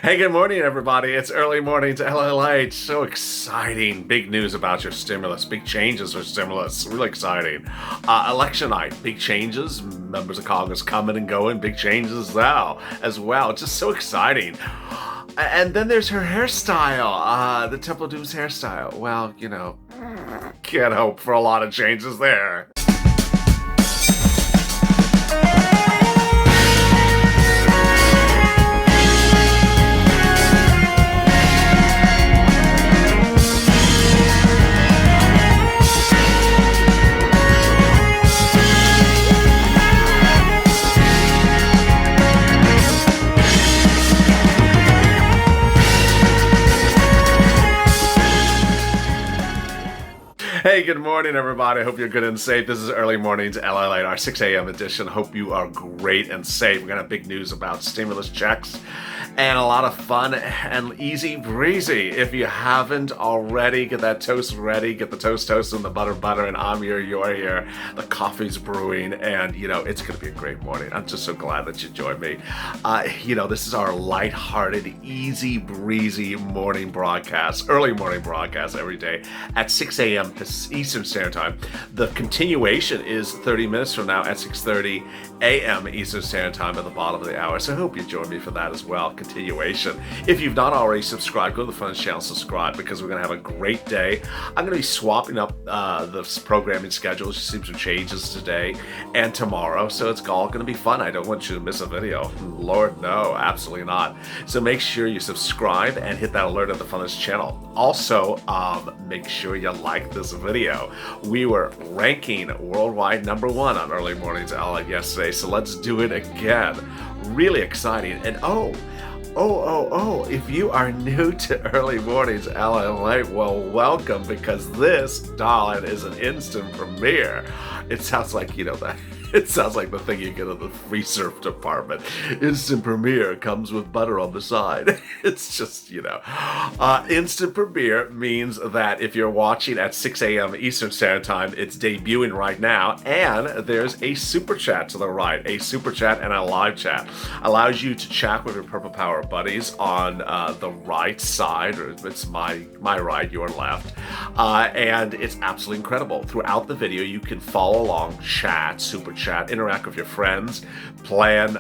Hey, good morning, everybody. It's early morning to LALATE. So exciting. Big news about your stimulus. Big changes for stimulus. Really exciting. Election night. Big changes. Members of Congress coming and going. Big changes now as well. Just so exciting. And then there's her hairstyle. The Temple Doom's hairstyle. Well, can't hope for a lot of changes there. Hey, good morning, everybody. Hope you're good and safe. This is Early Mornings LALATE, our 6 a.m. edition. Hope you are great and safe. We're going to have big news about stimulus checks and a lot of fun and easy breezy. If you haven't already, get that toast ready. Get the toast and the butter, and I'm here, you're here. The coffee's brewing, and, it's going to be a great morning. I'm just so glad that you joined me. This is our lighthearted, easy breezy morning broadcast, early morning broadcast every day at 6 a.m. Eastern Standard Time. The continuation is 30 minutes from now at 6:30 a.m. Eastern Standard Time at the bottom of the hour. So I hope you join me for that as well. Continuation. If you've not already subscribed, go to the Fun channel, subscribe, because we're going to have a great day. I'm going to be swapping up the programming schedules. Just seems some changes today and tomorrow. So it's all going to be fun. I don't want you to miss a video. Lord, no, absolutely not. So make sure you subscribe and hit that alert at the Fun channel. Also, make sure you like this video. We were ranking worldwide #1 on Early Mornings LA yesterday, so let's do it again. Really exciting. And if you are new to Early Mornings LA, well, welcome, because this, darling, is an instant premiere. It sounds like, that. It sounds like the thing you get at the free surf department. Instant premiere comes with butter on the side. It's just, Instant premiere means that if you're watching at 6 a.m. Eastern Standard Time, it's debuting right now, and there's a super chat to the right. A super chat and a live chat allows you to chat with your Purple Power buddies on the right side, or it's my right, your left, and it's absolutely incredible. Throughout the video, you can follow along, chat, super chat, interact with your friends, plan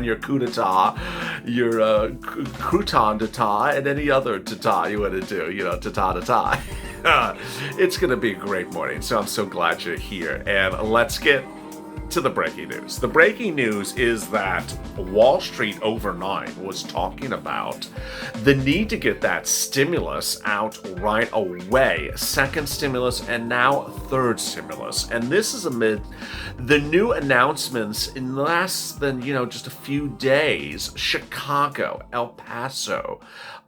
your coup d'etat, your crouton d'etat, and any other d'etat you want to do, d'etat. It's going to be a great morning, so I'm so glad you're here. And let's get to the breaking news. The breaking news is that Wall Street overnight was talking about the need to get that stimulus out right away. Second stimulus and now third stimulus. And this is amid the new announcements in less than, just a few days. Chicago, El Paso,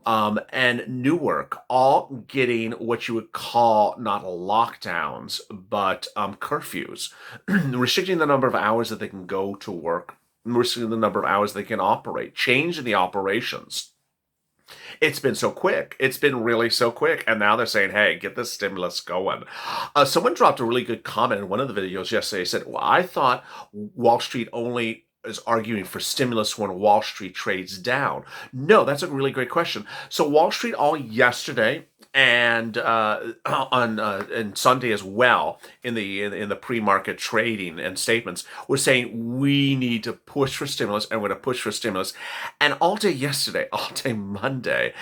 and Newark all getting what you would call not lockdowns, but curfews, restricting the number of hours that they can go to work, restricting the number of hours they can operate, changing the operations. It's been so quick. It's been really so quick. And now they're saying, hey, get this stimulus going. Someone dropped a really good comment in one of the videos yesterday. Said, well, I thought Wall Street only is arguing for stimulus when Wall Street trades down. No, that's a really great question. So Wall Street all yesterday and on Sunday as well in the pre-market trading and statements were saying we need to push for stimulus, and we're going to push for stimulus. And all day yesterday, all day Monday,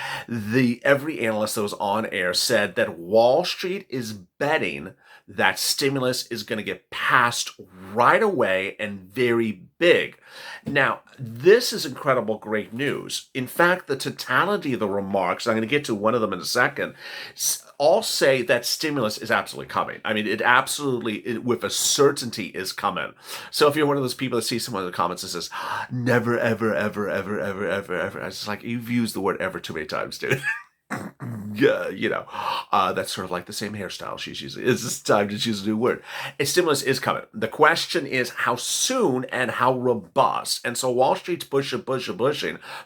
every analyst that was on air said that Wall Street is betting that stimulus is going to get passed right away and very big. Now, this is incredible, great news. In fact, the totality of the remarks, I'm going to get to one of them in a second, all say that stimulus is absolutely coming. I mean, it absolutely, with a certainty, is coming. So if you're one of those people that sees someone in the comments that says, never, ever, ever, ever, ever, ever, ever, it's just like, you've used the word ever too many times, dude. Yeah, that's sort of like the same hairstyle she's using. It's just time to choose a new word. A stimulus is coming. The question is how soon and how robust. And so Wall Street's pushing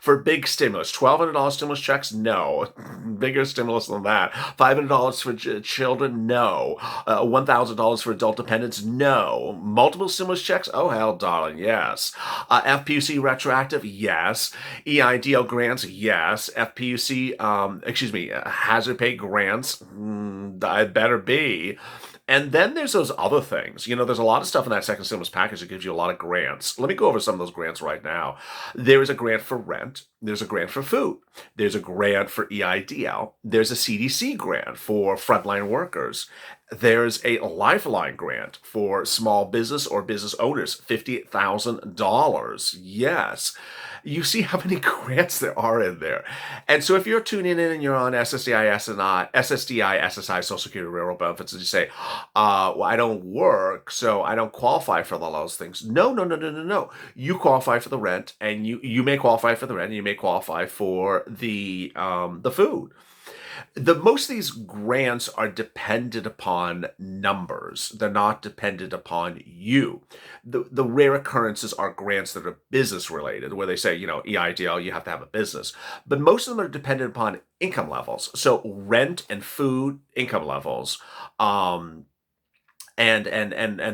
for big stimulus. $1,200 stimulus checks? No. Bigger stimulus than that. $500 for children? No. $1,000 for adult dependents? No. Multiple stimulus checks? Oh, hell, darling, yes. FPUC retroactive? Yes. EIDL grants? Yes. FPUC, hazard pay grants? I better be. And then there's those other things. There's a lot of stuff in that second stimulus package that gives you a lot of grants. Let me go over some of those grants right now. There is a grant for rent. There's a grant for food. There's a grant for EIDL. There's a CDC grant for frontline workers. There's a Lifeline grant for small business or business owners, $50,000. Yes. You see how many grants there are in there. And so if you're tuning in and you're on SSDI, SSI, Social Security, Railroad benefits, and you say, well, I don't work, so I don't qualify for all those things. No. You qualify for the rent, and you may qualify for the rent, and you may qualify for the food. Most of these grants are dependent upon numbers. They're not dependent upon you. The rare occurrences are grants that are business related, where they say, EIDL, you have to have a business. But most of them are dependent upon income levels. So rent and food income levels, and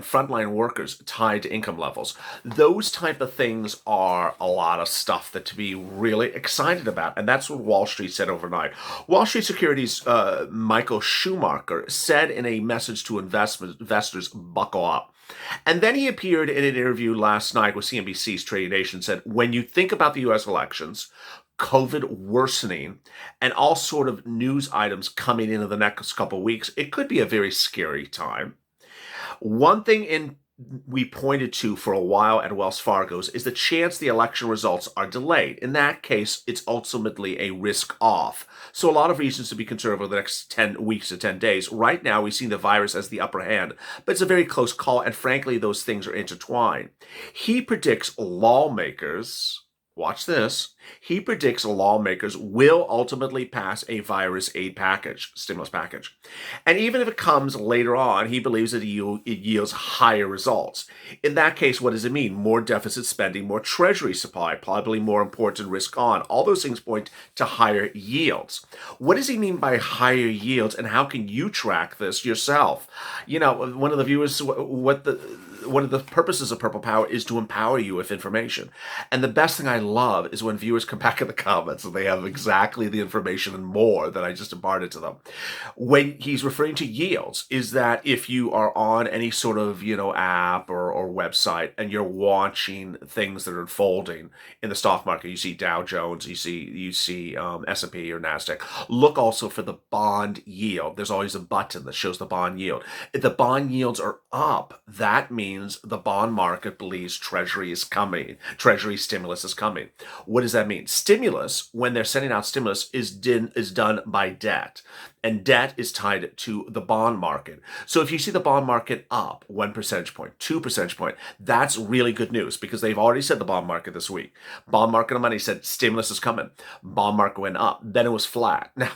frontline workers tied to income levels. Those type of things are a lot of stuff that to be really excited about. And that's what Wall Street said overnight. Wall Street Securities' Michael Schumacher said in a message to investors, buckle up. And then he appeared in an interview last night with CNBC's Trading Nation, said, when you think about the U.S. elections, COVID worsening, and all sort of news items coming into the next couple of weeks, it could be a very scary time. One thing we pointed to for a while at Wells Fargo's is the chance the election results are delayed. In that case, it's ultimately a risk off. So a lot of reasons to be concerned over the next 10 weeks to 10 days. Right now, we see the virus as the upper hand, but it's a very close call, and frankly, those things are intertwined. He predicts lawmakers, watch this, he predicts lawmakers will ultimately pass a virus aid package, stimulus package. And even if it comes later on, he believes that it yields higher results. In that case, what does it mean? More deficit spending, more treasury supply, probably more important risk on. All those things point to higher yields. What does he mean by higher yields, and how can you track this yourself? One of the viewers, one of the purposes of Purple Power is to empower you with information. And the best thing I love is when viewers come back in the comments and they have exactly the information and more that I just imparted to them. When he's referring to yields, is that if you are on any sort of, app or website and you're watching things that are unfolding in the stock market, you see Dow Jones, you see S&P or NASDAQ, look also for the bond yield. There's always a button that shows the bond yield. If the bond yields are up, that means the bond market believes Treasury is coming. Treasury stimulus is coming. What does that mean? Stimulus, when they're sending out stimulus, is done by debt. And debt is tied to the bond market. So if you see the bond market up 1 percentage point, 2 percentage point, that's really good news, because they've already said the bond market this week. Bond market of money said stimulus is coming. Bond market went up. Then it was flat. Now,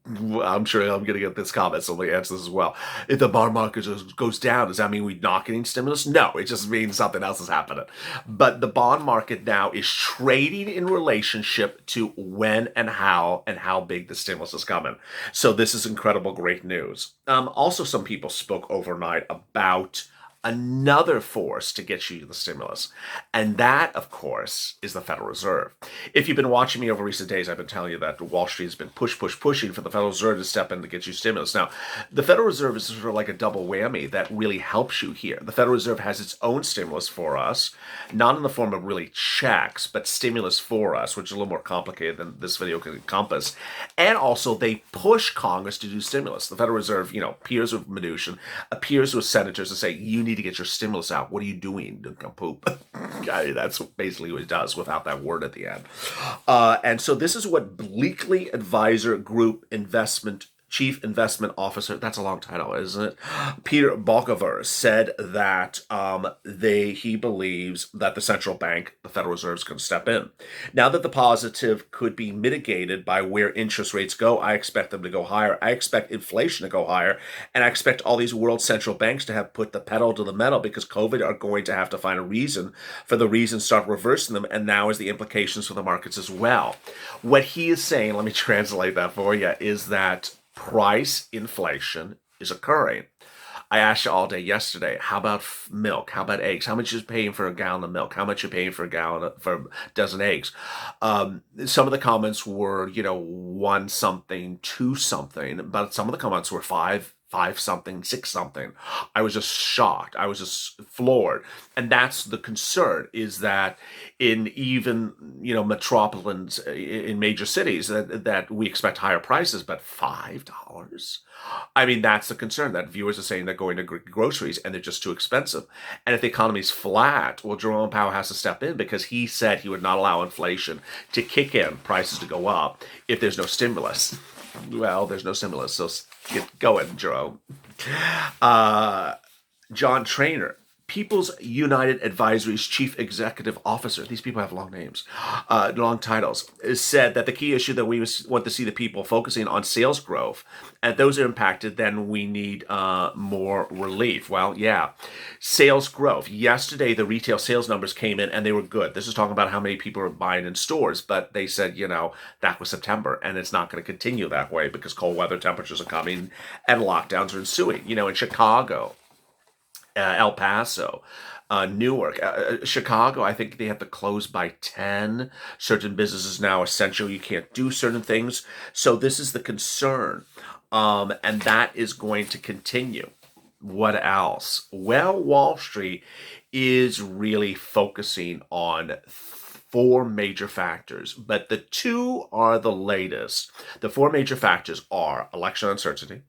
I'm sure I'm going to get this comment, so let me answer this as well. If the bond market just goes down, does that mean we're not getting stimulus? No, it just means something else is happening. But the bond market now is trading in relationship to when and how big the stimulus is coming. So this is incredible, great news. Also, some people spoke overnight about another force to get you the stimulus. And that, of course, is the Federal Reserve. If you've been watching me over recent days, I've been telling you that Wall Street has been pushing for the Federal Reserve to step in to get you stimulus. Now, the Federal Reserve is sort of like a double whammy that really helps you here. The Federal Reserve has its own stimulus for us, not in the form of really checks, but stimulus for us, which is a little more complicated than this video can encompass. And also, they push Congress to do stimulus. The Federal Reserve, appears with Mnuchin, appears with senators to say, you need to get your stimulus out. What are you doing? Poop. That's basically what it does without that word at the end. And so this is what Bleakley Advisor Group Investment Chief Investment Officer, that's a long title, isn't it? Peter Balkover said that he believes that the central bank, the Federal Reserve, is going to step in. Now that the positive could be mitigated by where interest rates go, I expect them to go higher. I expect inflation to go higher, and I expect all these world central banks to have put the pedal to the metal because COVID are going to have to find a reason for the reasons, start reversing them, and now is the implications for the markets as well. What he is saying, let me translate that for you, is that price inflation is occurring. I asked you all day yesterday, how about milk? How about eggs? How much is paying for a gallon of milk? How much you paying for a dozen eggs? Some of the comments were, one something, two something, but some of the comments were five something, six something. I was just shocked. I was just floored. And that's the concern, is that in even, metropolitans in major cities that we expect higher prices, but $5? I mean, that's the concern, that viewers are saying they're going to groceries and they're just too expensive. And if the economy's flat, well, Jerome Powell has to step in because he said he would not allow inflation to kick in, prices to go up, if there's no stimulus. Well, there's no stimulus, so get going, Jerome. John Trainer, People's United Advisory's chief executive officer, these people have long names, long titles, said that the key issue that we want to see the people focusing on sales growth, and if those are impacted, then we need more relief. Well, yeah, sales growth. Yesterday, the retail sales numbers came in and they were good. This is talking about how many people are buying in stores, but they said, that was September, and it's not going to continue that way because cold weather temperatures are coming and lockdowns are ensuing. In Chicago, El Paso, Newark, Chicago, I think they have to close by 10. Certain businesses now essential. You can't do certain things. So this is the concern. And that is going to continue. What else? Well, Wall Street is really focusing on four major factors, but the two are the latest. The four major factors are election uncertainty,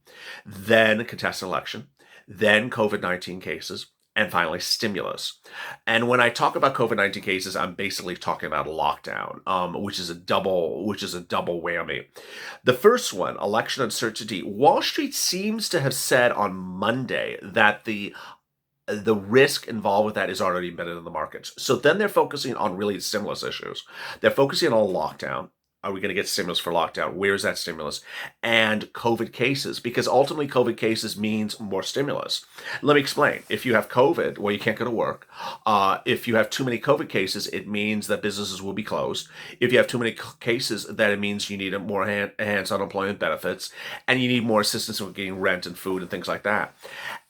then contested election, then COVID-19 cases, and finally stimulus. And when I talk about COVID-19 cases, I'm basically talking about a lockdown, which is a double whammy. The first one, election uncertainty. Wall Street seems to have said on Monday that the risk involved with that is already embedded in the markets. So then they're focusing on really stimulus issues. They're focusing on lockdown. Are we going to get stimulus for lockdown? Where's that stimulus? And COVID cases, because ultimately COVID cases means more stimulus. Let me explain. If you have COVID, well, you can't go to work. If you have too many COVID cases, it means that businesses will be closed. If you have too many cases, then it means you need more enhanced unemployment benefits, and you need more assistance with getting rent and food and things like that.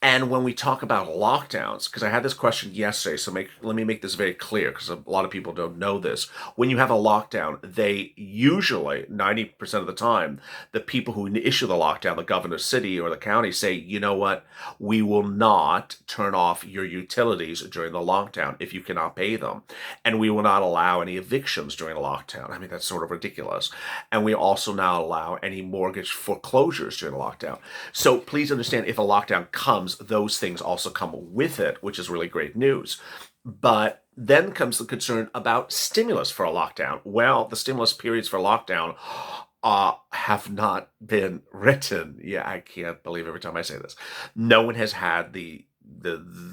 And when we talk about lockdowns, because I had this question yesterday, so let me make this very clear, because a lot of people don't know this. When you have a lockdown, they usually, 90% of the time, the people who issue the lockdown, the governor's city or the county, say, you know what, we will not turn off your utilities during the lockdown if you cannot pay them. And we will not allow any evictions during the lockdown. I mean, that's sort of ridiculous. And we also not allow any mortgage foreclosures during the lockdown. So please understand, if a lockdown comes, those things also come with it, which is really great news. But then comes the concern about stimulus for a lockdown. Well, the stimulus periods for lockdown have not been written. Yeah, I can't believe every time I say this. No one has had the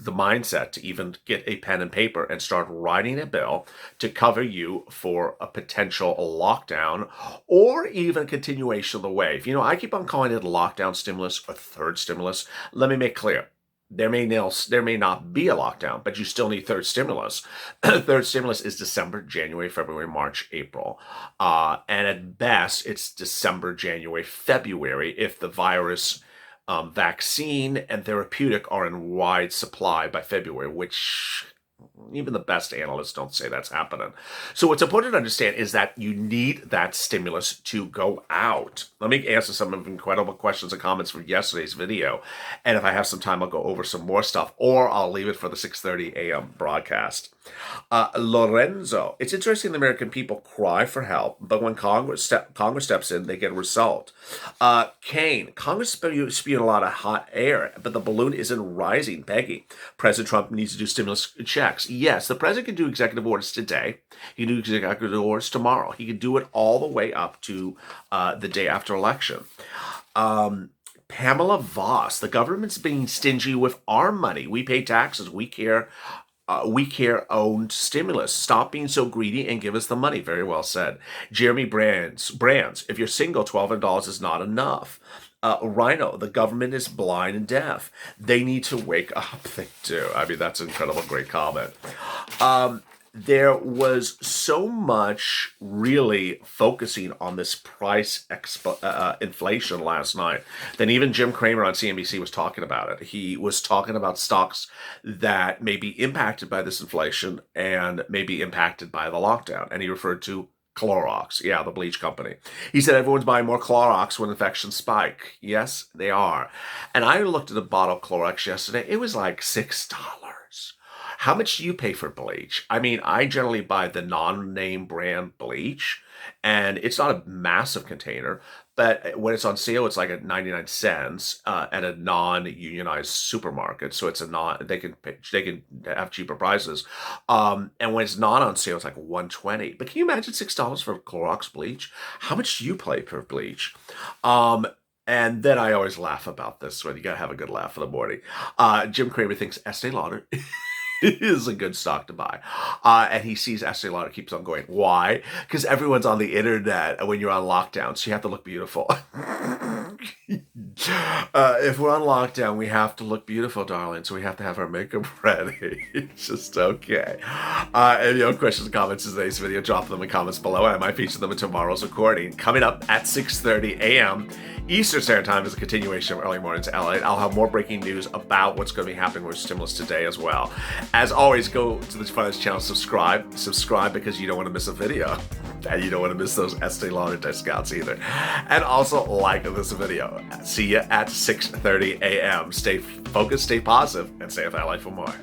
mindset to even get a pen and paper and start writing a bill to cover you for a potential lockdown or even a continuation of the wave. I keep on calling it a lockdown stimulus or third stimulus. Let me make clear. There may not be a lockdown, but you still need third stimulus. Third stimulus is December, January, February, March, April. And at best, it's December, January, February if the virus vaccine and therapeutic are in wide supply by February, which even the best analysts don't say that's happening. So what's important to understand is that you need that stimulus to go out. Let me answer some of the incredible questions and comments from yesterday's video. And if I have some time, I'll go over some more stuff, or I'll leave it for the 6:30 a.m. broadcast. Lorenzo, it's interesting the American people cry for help, but when Congress steps in, they get a result. Kane, Congress spewing a lot of hot air, but the balloon isn't rising. Peggy, President Trump needs to do stimulus checks. Yes, the president can do executive orders today. He can do executive orders tomorrow. He can do it all the way up to the day after election. Pamela Voss, the government's being stingy with our money. We pay taxes. We care owned stimulus. Stop being so greedy and give us the money. Very well said. Jeremy Brands, if you're single, $1,200 is not enough. Rhino, the government is blind and deaf. They need to wake up. They do. I mean, that's an incredible, great comment. There was so much really focusing on this price inflation last night. Then even Jim Cramer on CNBC was talking about it. He was talking about stocks that may be impacted by this inflation and may be impacted by the lockdown. And he referred to Clorox, yeah, the bleach company. He said everyone's buying more Clorox when infections spike. Yes, they are. And I looked at a bottle of Clorox yesterday. It was like $6. How much do you pay for bleach? I mean, I generally buy the non-name brand bleach, and it's not a massive container, but when it's on sale, it's like at 99 cents at a non-unionized supermarket. So it's they can have cheaper prices. And when it's not on sale, it's like 120. But can you imagine $6 for Clorox bleach? How much do you pay for bleach? And then I always laugh about this one. You gotta have a good laugh in the morning. Jim Cramer thinks Estee Lauder is a good stock to buy. And he sees Estee Lauder keeps on going. Why? Because everyone's on the internet when you're on lockdown, so you have to look beautiful. If we're on lockdown, we have to look beautiful, darling, so we have to have our makeup ready. It's just okay. If you have questions and comments in today's video, drop them in the comments below. I might feature them in tomorrow's recording. Coming up at 6:30 a.m. Eastern Standard Time is a continuation of Early Mornings LA. I'll have more breaking news about what's going to be happening with stimulus today as well. As always, go to this part of this channel, subscribe because you don't want to miss a video. And you don't want to miss those Estee Lauder discounts either. And also like this video. See you at 6:30 a.m. Stay focused, stay positive, and stay with LA for more.